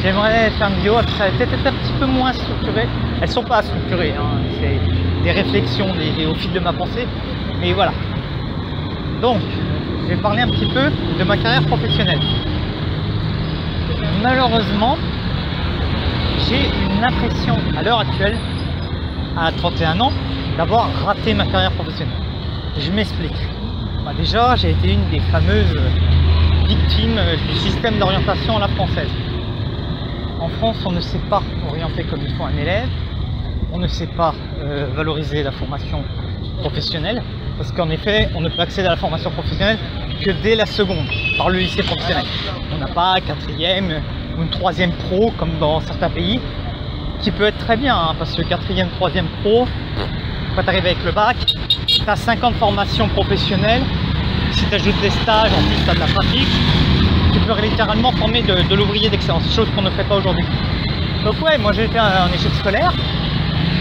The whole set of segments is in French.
j'aimerais faire une vidéo, ça va peut-être être un petit peu moins structuré. Elles sont pas structurées, hein. C'est des réflexions au fil de ma pensée. Mais voilà. Donc, je vais parler un petit peu de ma carrière professionnelle. Malheureusement, j'ai une impression à l'heure actuelle, à 31 ans, d'avoir raté ma carrière professionnelle. Je m'explique. Bah déjà, j'ai été une des fameuses victimes du système d'orientation à la française. En France, on ne sait pas orienter comme il faut un élève, on ne sait pas valoriser la formation professionnelle, parce qu'en effet, on ne peut accéder à la formation professionnelle que dès la seconde, par le lycée professionnel. On n'a pas un quatrième ou une troisième pro, comme dans certains pays, qui peut être très bien, hein, parce que quatrième, troisième pro, quand tu arrives avec le bac, tu as 5 ans de formation professionnelle. Si tu ajoutes des stages, en plus tu as de la pratique, tu peux littéralement former de l'ouvrier d'excellence, chose qu'on ne fait pas aujourd'hui. Donc ouais, moi j'ai été en échec scolaire,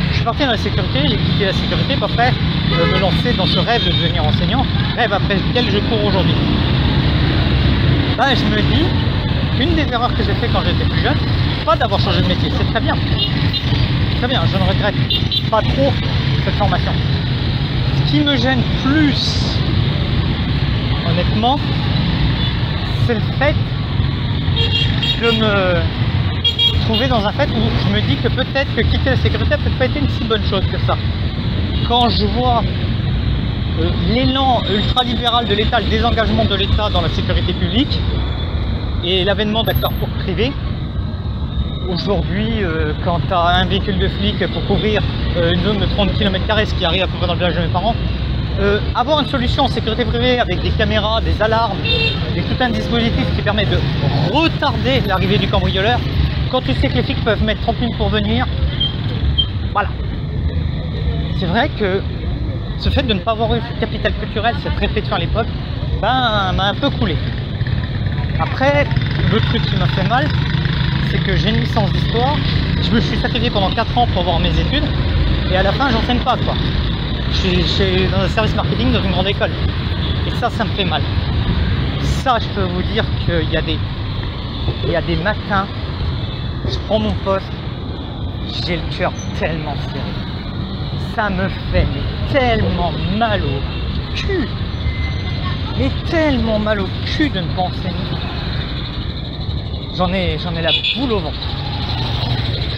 je suis parti dans la sécurité, j'ai quitté la sécurité pour après me lancer dans ce rêve de devenir enseignant, rêve après lequel je cours aujourd'hui. Là je me dis qu'une des erreurs que j'ai fait quand j'étais plus jeune, pas d'avoir changé de métier, c'est très bien. Très bien, je ne regrette pas trop cette formation. Ce qui me gêne plus, honnêtement, c'est le fait de me trouver dans un fait où je me dis que peut-être que quitter la sécurité n'a peut-être pas été une si bonne chose que ça. Quand je vois l'élan ultralibéral de l'État, le désengagement de l'État dans la sécurité publique et l'avènement d'acteurs privés, aujourd'hui, quand tu as un véhicule de flic pour couvrir une zone de 30 km², ce qui arrive à peu près dans le village de mes parents, avoir une solution en sécurité privée avec des caméras, des alarmes et tout un dispositif qui permet de retarder l'arrivée du cambrioleur, quand tu sais que les flics peuvent mettre 30 minutes pour venir, voilà. C'est vrai que ce fait de ne pas avoir eu ce capital culturel, cette réflexion à l'époque, ben, m'a un peu coulé. Après, le truc qui m'a fait mal, c'est que j'ai une licence d'histoire, je me suis sacrifié pendant 4 ans pour avoir mes études, et à la fin, j'enseigne pas, quoi. Je suis dans un service marketing dans une grande école. Et ça me fait mal. Ça, je peux vous dire qu'il y a des matins, je prends mon poste, j'ai le cœur tellement serré. Ça me fait tellement mal au cul. Mais tellement mal au cul de ne pas enseigner. J'en ai la boule au ventre.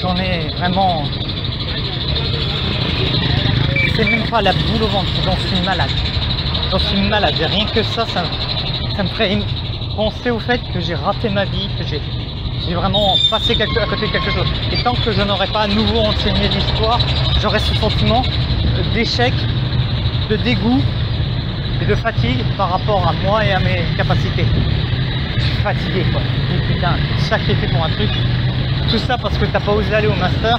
J'en ai vraiment... C'est même pas la boule au ventre, j'en suis malade. J'en suis malade, et rien que ça me ferait penser au fait que j'ai raté ma vie, que j'ai vraiment passé à côté de quelque chose. Et tant que je n'aurais pas à nouveau enseigné l'histoire, j'aurais ce sentiment d'échec, de dégoût et de fatigue par rapport à moi et à mes capacités. Je suis fatigué, quoi. Et putain, sacrifié pour un truc. Tout ça parce que t'as pas osé aller au master,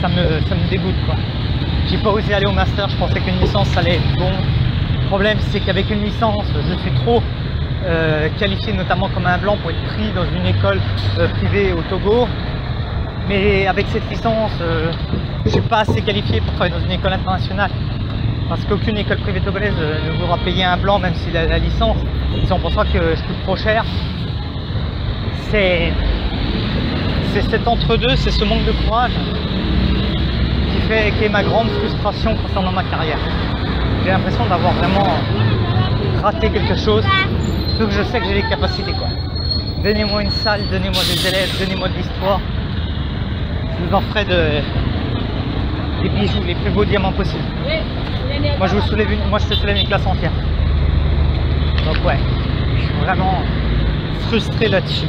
ça me dégoûte, quoi. J'ai pas osé aller au master, je pensais qu'une licence ça allait être bon. Le problème c'est qu'avec une licence, je suis trop qualifié notamment comme un blanc pour être pris dans une école privée au Togo. Mais avec cette licence, je suis pas assez qualifié pour travailler dans une école internationale. Parce qu'aucune école privée togolaise ne voudra payer un blanc même s'il a la licence. Si on pense pas que je coûte trop cher. C'est cet entre-deux, c'est ce manque de courage qui est ma grande frustration concernant ma carrière. J'ai l'impression d'avoir vraiment raté quelque chose, sauf que je sais que j'ai les capacités, quoi. Donnez-moi une salle, donnez-moi des élèves, donnez-moi de l'histoire, je vous en ferai des bijoux, les plus beaux diamants possibles. Moi je te soulève une classe entière. Donc ouais, je suis vraiment frustré là-dessus.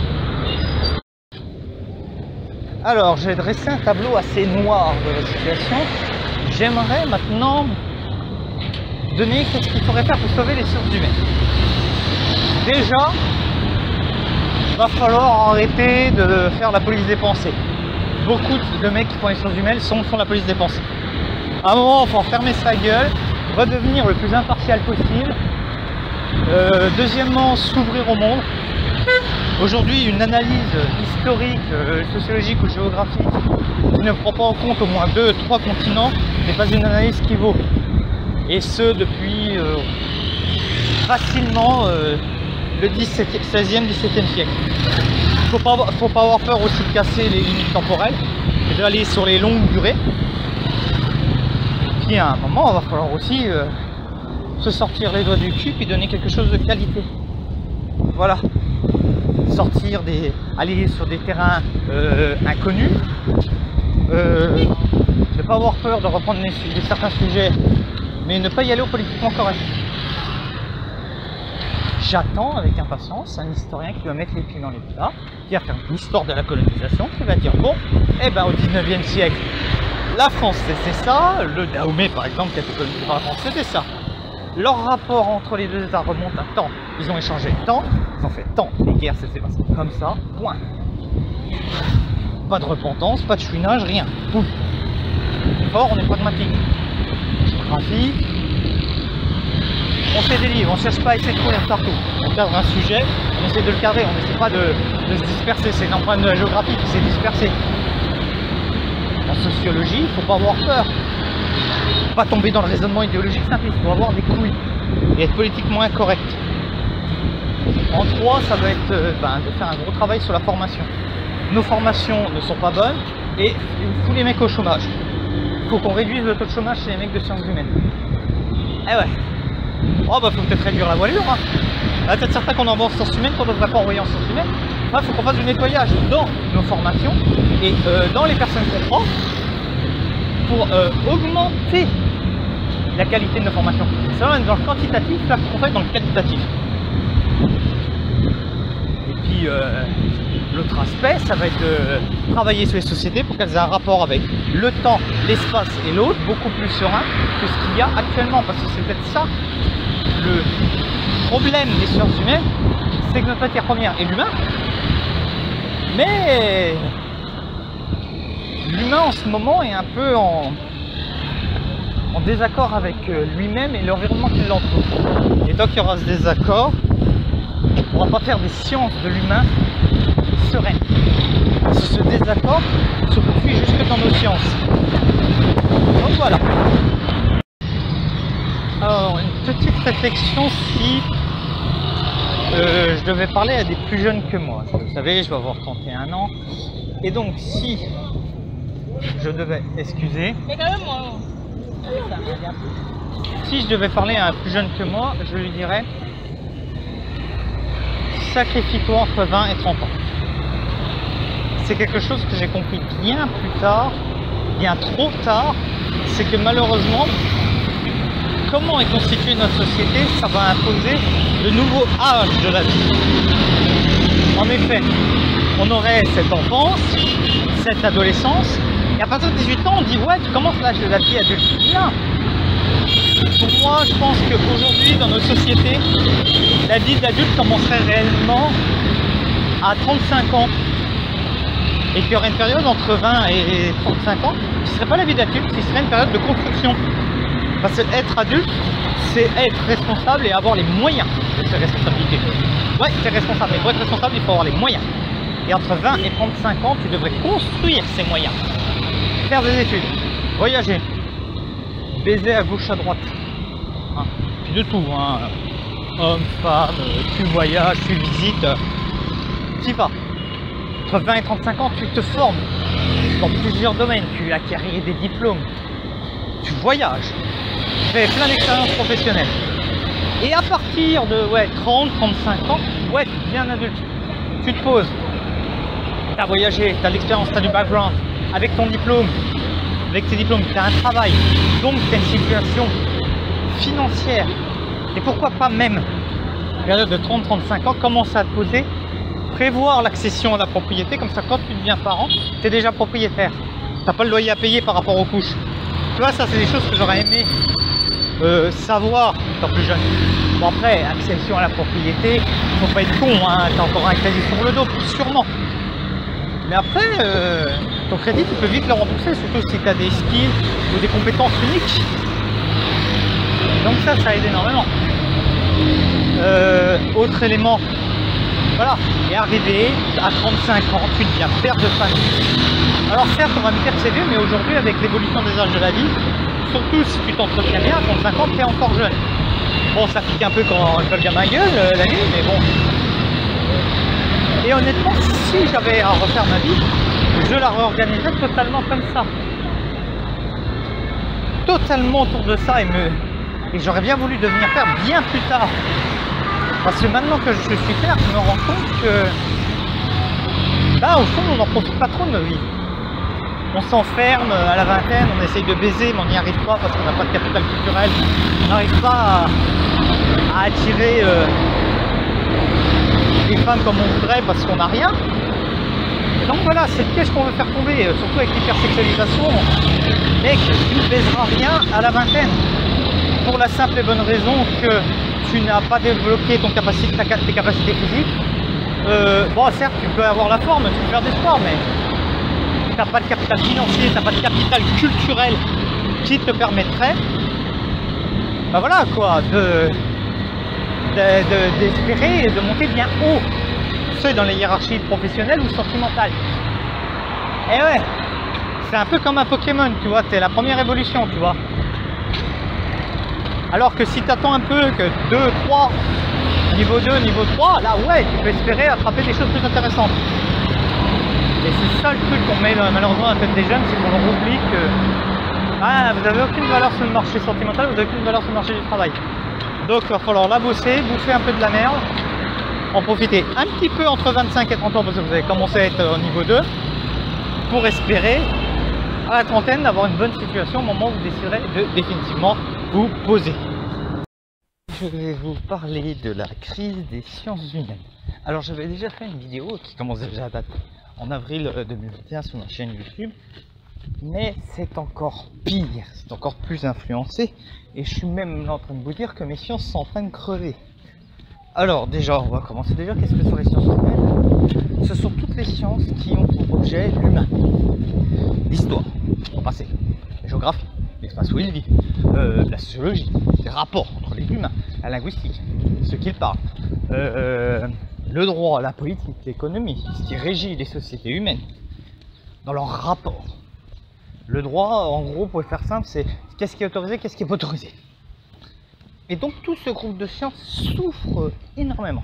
Alors, j'ai dressé un tableau assez noir de la situation. J'aimerais maintenant donner qu'est-ce qu'il faudrait faire pour sauver les sources humaines. Déjà, il va falloir arrêter de faire la police des pensées. Beaucoup de mecs qui font les sources humaines font la police des pensées. À un moment, il faut fermer sa gueule, redevenir le plus impartial possible. Deuxièmement, s'ouvrir au monde. Aujourd'hui, une analyse historique, sociologique ou géographique qui ne prend pas en compte au moins 2-3 continents n'est pas une analyse qui vaut. Et ce, depuis facilement le 16e, 17e siècle. faut pas avoir peur aussi de casser les limites temporelles et d'aller sur les longues durées. Et puis à un moment, il va falloir aussi se sortir les doigts du cul et donner quelque chose de qualité. Voilà. Aller sur des terrains inconnus. Ne pas avoir peur de reprendre certains sujets, mais ne pas y aller au politiquement correct. J'attends avec impatience un historien qui va mettre les pieds dans les plats, qui va faire l'histoire de la colonisation, qui va dire bon, eh ben au 19e siècle, la France c'était ça, le Dahomey par exemple qui a été colonisé par la France c'était ça. Leur rapport entre les deux États remonte à tant, ils ont échangé tant, ils ont fait tant, les guerres ça s'est passé comme ça, point. Pas de repentance, pas de chouinage, rien. Boum. Or, on est pragmatique. Géographie. On fait des livres, on ne cherche pas à essayer de courir partout. On cadre un sujet, on essaie de le cadrer, on n'essaie pas de se disperser. C'est un problème de la géographie qui s'est dispersé. En sociologie, il ne faut pas avoir peur. Pas tomber dans le raisonnement idéologique simpliste, il faut avoir des couilles et être politiquement incorrect. En 3, ça va être de faire un gros travail sur la formation. Nos formations ne sont pas bonnes et il fout les mecs au chômage. Il faut qu'on réduise le taux de chômage chez les mecs de sciences humaines. Eh ouais. Oh bah faut peut-être réduire la voilure. Hein. Il y a peut-être certains qu'on envoie en sciences humaines qu'on ne devrait pas envoyer en sciences humaines. Il faut qu'on fasse du nettoyage dans nos formations et dans les personnes qu'on prend pour augmenter la qualité de nos formations. C'est vrai, dans le quantitatif, là, faut qu'on fasse dans le qualitatif. Et puis l'autre aspect, ça va être de travailler sur les sociétés pour qu'elles aient un rapport avec le temps, l'espace et l'autre beaucoup plus serein que ce qu'il y a actuellement. Parce que c'est peut-être ça le problème des sciences humaines, c'est que notre matière première est l'humain. Mais l'humain en ce moment est un peu en désaccord avec lui-même et l'environnement qui l'entoure. Et donc il y aura ce désaccord. On ne pourra pas faire des sciences de l'humain sereines. Ce désaccord se poursuit jusque dans nos sciences. Donc voilà. Alors, une petite réflexion si je devais parler à des plus jeunes que moi. Vous savez, je vais avoir 31 ans. Et donc, si je devais... Excusez. Mais quand même, moi... Si je devais parler à un plus jeune que moi, je lui dirais... Sacrifie-toi entre 20 et 30 ans. C'est quelque chose que j'ai compris bien plus tard, bien trop tard. C'est que malheureusement, comment est constituée notre société, ça va imposer de nouveaux âges de la vie. En effet, on aurait cette enfance, cette adolescence, et à partir de 18 ans, on dit ouais, tu commences l'âge de la vie adulte. Non. Pour moi, je pense qu'aujourd'hui, dans nos sociétés, la vie d'adulte commencerait réellement à 35 ans. Et qu'il y aurait une période entre 20 et 35 ans qui ne serait pas la vie d'adulte, qui serait une période de construction. Parce que être adulte, c'est être responsable et avoir les moyens de ses responsabilités. Ouais, tu es responsable, mais pour être responsable, il faut avoir les moyens. Et entre 20 et 35 ans, tu devrais construire ces moyens. Faire des études, voyager, baiser à gauche, à droite. Hein. Puis de tout, hein. Homme, femme, tu voyages, tu visites, tu y vas. Entre 20 et 35 ans, tu te formes dans plusieurs domaines, tu acquiers des diplômes, tu voyages, tu fais plein d'expériences professionnelles. Et à partir de 30, 35 ans, ouais, tu deviens adulte. Tu te poses, tu as voyagé, tu as l'expérience, tu as du background, avec ton diplôme, avec tes diplômes, tu as un travail, donc tu as une situation financière. Et pourquoi pas même, période de 30-35 ans, commencer à te poser, prévoir l'accession à la propriété, comme ça quand tu deviens parent, tu es déjà propriétaire. Tu n'as pas le loyer à payer par rapport aux couches. Tu vois, ça c'est des choses que j'aurais aimé savoir étant plus jeune. Bon après, accession à la propriété, faut pas être con, hein, tu as encore un crédit sur le dos, sûrement. Mais après, ton crédit, tu peux vite le rembourser, surtout si tu as des skills ou des compétences uniques. Donc ça aide énormément. Autre élément, voilà, et arrivé à 35 ans, tu deviens père de famille. Alors certes, on va me dire que c'est vieux, mais aujourd'hui, avec l'évolution des âges de la vie, surtout si tu t'entretiens bien, à 35 ans, tu es encore jeune. Bon, ça pique un peu quand le gamin gueule la nuit, mais bon. Et honnêtement, si j'avais à refaire ma vie, je la réorganiserais totalement comme ça. Totalement autour de ça, et j'aurais bien voulu devenir père bien plus tard. Parce que maintenant que je suis père, je me rends compte que au fond, on n'en profite pas trop de nos vies. On s'enferme à la vingtaine, on essaye de baiser, mais on n'y arrive pas parce qu'on n'a pas de capital culturel. On n'arrive pas à attirer des femmes comme on voudrait parce qu'on n'a rien. Et donc voilà, c'est le piège qu'on veut faire tomber, surtout avec l'hypersexualisation. Mec, tu ne baiseras rien à la vingtaine. Pour la simple et bonne raison que tu n'as pas développé tes capacités physiques. Bon, certes, tu peux avoir la forme, tu peux faire des sports, mais tu n'as pas de capital financier, tu n'as pas de capital culturel qui te permettrait, voilà quoi, d'espérer et de monter bien haut, soit dans les hiérarchies professionnelles ou sentimentales. Et ouais, c'est un peu comme un Pokémon, tu vois, c'est la première évolution, tu vois. Alors que si tu attends un peu que 2, 3, niveau 2, niveau 3, là ouais, tu peux espérer attraper des choses plus intéressantes. Et c'est ça le truc qu'on met malheureusement dans la tête des jeunes, c'est qu'on leur oublie que vous n'avez aucune valeur sur le marché sentimental, vous n'avez aucune valeur sur le marché du travail. Donc il va falloir la bosser, bouffer un peu de la merde, en profiter un petit peu entre 25 et 30 ans parce que vous avez commencé à être au niveau 2 pour espérer à la trentaine d'avoir une bonne situation au moment où vous déciderez de définitivement vous poser. Je vais vous parler de la crise des sciences humaines. Alors j'avais déjà fait une vidéo qui commence déjà à dater en avril 2021 sur ma chaîne YouTube, mais c'est encore pire, c'est encore plus influencé et je suis même là en train de vous dire que mes sciences sont en train de crever. Alors déjà, on va commencer déjà. Qu'est-ce que sont les sciences humaines? Ce sont toutes les sciences qui ont pour objet l'humain, l'histoire, le passé, la géographie, l'espace où il vit, la sociologie, les rapports entre les humains, la linguistique, ce qu'ils parlent, le droit, la politique, l'économie, ce qui régit les sociétés humaines dans leurs rapports. Le droit, en gros, pour faire simple, c'est qu'est-ce qui est autorisé, qu'est-ce qui est pas autorisé. Et donc tout ce groupe de sciences souffre énormément.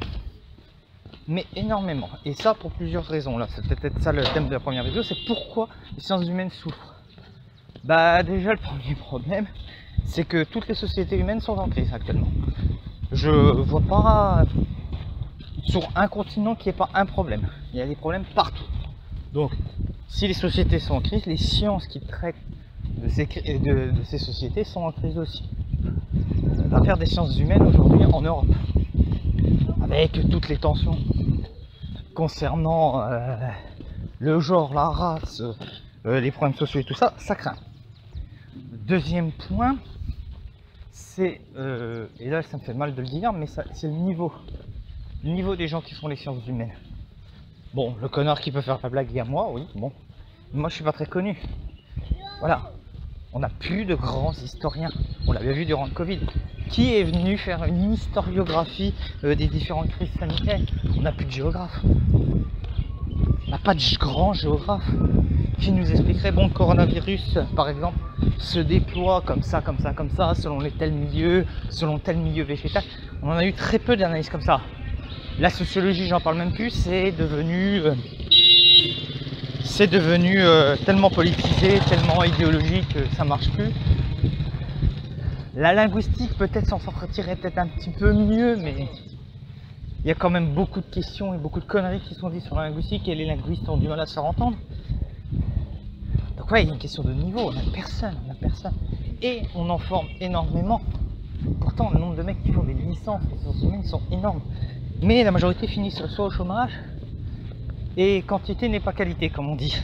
Mais énormément. Et ça pour plusieurs raisons. Là, c'est peut-être ça le thème de la première vidéo, c'est pourquoi les sciences humaines souffrent. Déjà le premier problème, c'est que toutes les sociétés humaines sont en crise actuellement. Je vois pas sur un continent qui n'y ait pas un problème. Il y a des problèmes partout. Donc, si les sociétés sont en crise, les sciences qui traitent de ces sociétés sont en crise aussi. L'affaire des sciences humaines aujourd'hui en Europe, avec toutes les tensions concernant le genre, la race, les problèmes sociaux et tout ça, ça craint. Deuxième point, c'est, et là ça me fait mal de le dire, mais c'est le niveau des gens qui font les sciences humaines. Bon, le connard qui peut faire la blague, il y a moi, oui, bon. Moi je suis pas très connu. Voilà. On n'a plus de grands historiens. On l'a bien vu durant le Covid. Qui est venu faire une historiographie des différentes crises sanitaires? On n'a plus de géographe. On n'a pas de grand géographe qui nous expliquerait, bon, le coronavirus, par exemple, se déploie comme ça, selon les tels milieux, selon tel milieu végétal. On en a eu très peu d'analyses comme ça. La sociologie, j'en parle même plus, c'est devenu tellement politisé, tellement idéologique que ça marche plus. La linguistique peut-être s'en sortirait peut-être un petit peu mieux, mais il y a quand même beaucoup de questions et beaucoup de conneries qui sont dites sur la linguistique et les linguistes ont du mal à se faire entendre. Donc ouais, il y a une question de niveau, on n'a personne. Et on en forme énormément. Pourtant, le nombre de mecs qui font des licences en sciences humaines sont énormes. Mais la majorité finissent soit au chômage, et quantité n'est pas qualité, comme on dit.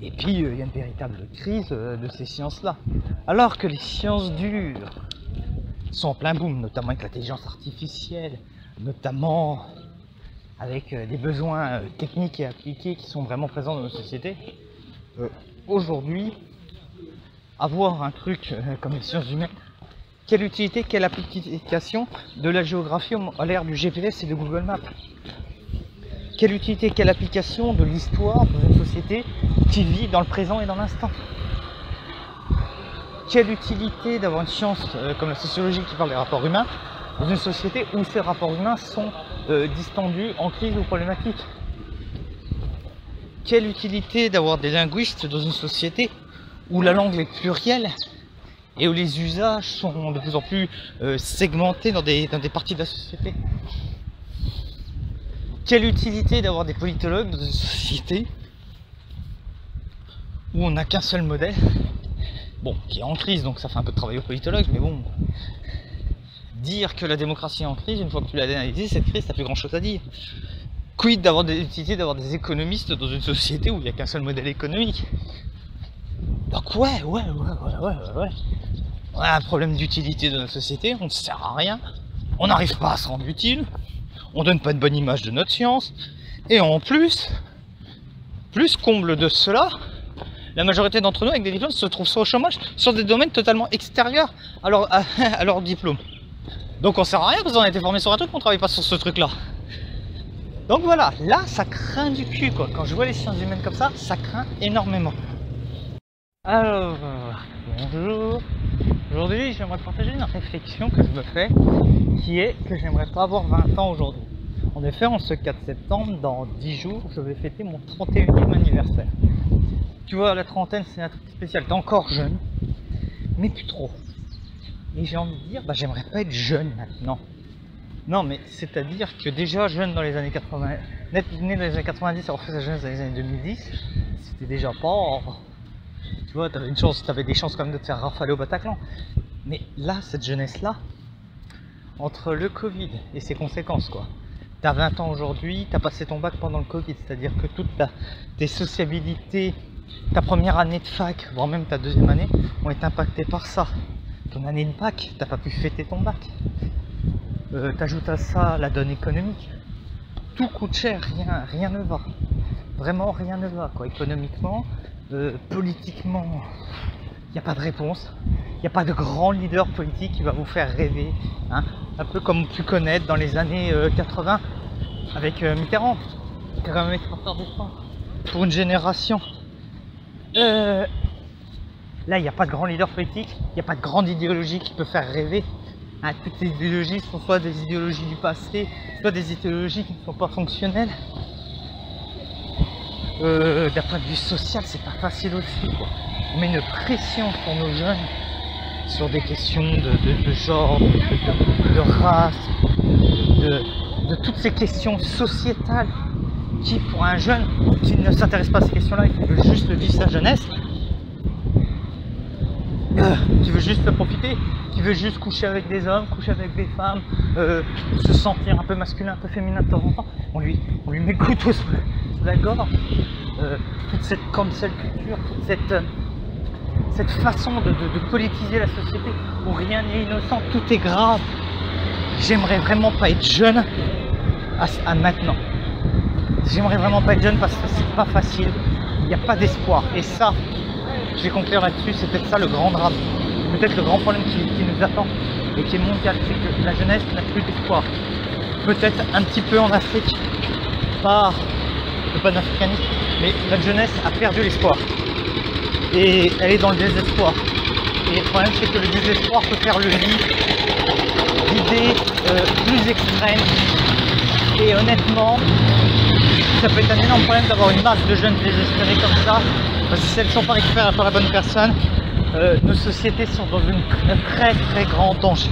Et puis, il y a une véritable crise de ces sciences-là. Alors que les sciences dures sont en plein boom, notamment avec l'intelligence artificielle, notamment avec des besoins techniques et appliqués qui sont vraiment présents dans nos sociétés. Aujourd'hui, avoir un truc comme les sciences humaines, quelle utilité, quelle application de la géographie à l'ère du GPS et de Google Maps? Quelle utilité, quelle application de l'histoire dans une société qui vit dans le présent et dans l'instant? Quelle utilité d'avoir une science comme la sociologie qui parle des rapports humains dans une société où ces rapports humains sont distendus, en crise ou problématiques. Quelle utilité d'avoir des linguistes dans une société où la langue est plurielle et où les usages sont de plus en plus segmentés dans des parties de la société? Quelle utilité d'avoir des politologues dans une société où on n'a qu'un seul modèle, bon, qui est en crise, donc ça fait un peu de travail aux politologues, mais bon, dire que la démocratie est en crise, une fois que tu l'as analysé, cette crise, t'as plus grand chose à dire. Quid d'avoir des utilités d'avoir des économistes dans une société où il n'y a qu'un seul modèle économique? Donc ouais. On a un problème d'utilité de notre société, on ne sert à rien, on n'arrive pas à se rendre utile, on donne pas une bonne image de notre science, et en plus comble de cela, la majorité d'entre nous avec des diplômes se trouvent soit au chômage, sur des domaines totalement extérieurs à leur diplôme. Donc on sert à rien parce qu'on a été formé sur un truc, on travaille pas sur ce truc là. Donc voilà, là ça craint du cul quoi. Quand je vois les sciences humaines comme ça craint énormément. Alors, bonjour. Aujourd'hui j'aimerais partager une réflexion que je me fais, qui est que j'aimerais pas avoir 20 ans aujourd'hui. En effet, en ce 4 septembre, dans 10 jours, je vais fêter mon 31e anniversaire. Tu vois, la trentaine, c'est un truc spécial. T'es encore jeune, mais plus trop. Et j'ai envie de dire, bah, j'aimerais pas être jeune maintenant. Non, mais c'est-à-dire que déjà jeune dans les années 80, né dans les années 90, avoir fait sa jeunesse dans les années 2010, c'était déjà pas... Tu vois, t'avais des chances quand même de te faire rafaler au Bataclan. Mais là, cette jeunesse-là, entre le Covid et ses conséquences, quoi. T'as 20 ans aujourd'hui, t'as passé ton bac pendant le Covid, c'est-à-dire que toutes tes sociabilités, ta première année de fac, voire même ta deuxième année, ont été impactées par ça. Ton année de bac, t'as pas pu fêter ton bac. T'ajoutes à ça la donne économique. Tout coûte cher, rien ne va. Vraiment rien ne va, quoi. Économiquement, politiquement, il n'y a pas de réponse. Il n'y a pas de grand leader politique qui va vous faire rêver. Hein. Un peu comme on pu connaître dans les années 80 avec Mitterrand, qui a quand même été porteur d'espoir pour une génération. Là, il n'y a pas de grand leader politique, il n'y a pas de grande idéologie qui peut faire rêver. Hein, toutes ces idéologies sont soit des idéologies du passé, soit des idéologies qui ne sont pas fonctionnelles. D'un point de vue social, c'est pas facile aussi, quoi. On met une pression sur nos jeunes, sur des questions de genre, de race, de toutes ces questions sociétales qui, pour un jeune qui ne s'intéresse pas à ces questions-là et qui veut juste vivre sa jeunesse, qui veut juste profiter, qui veut juste coucher avec des hommes, coucher avec des femmes, se sentir un peu masculin, un peu féminin de temps en temps, on lui met le couteau sous la gorge. Toute cette cancel culture, toute cette façon de politiser la société où rien n'est innocent, tout est grave. J'aimerais vraiment pas être jeune à maintenant. J'aimerais vraiment pas être jeune parce que c'est pas facile, il n'y a pas d'espoir. Et ça, je vais conclure là-dessus, c'est peut-être ça le grand drame. Peut-être le grand problème qui nous attend et qui est mondial, c'est que la jeunesse n'a plus d'espoir. Peut-être un petit peu en Afrique, pas le panafricanisme, mais notre jeunesse a perdu l'espoir. Et elle est dans le désespoir. Et le problème, c'est que le désespoir peut faire le lit d'idées plus extrêmes. Et honnêtement, ça peut être un énorme problème d'avoir une masse de jeunes désespérés comme ça, parce que si elles ne sont pas récupérées par la bonne personne, nos sociétés sont dans un très très grand danger.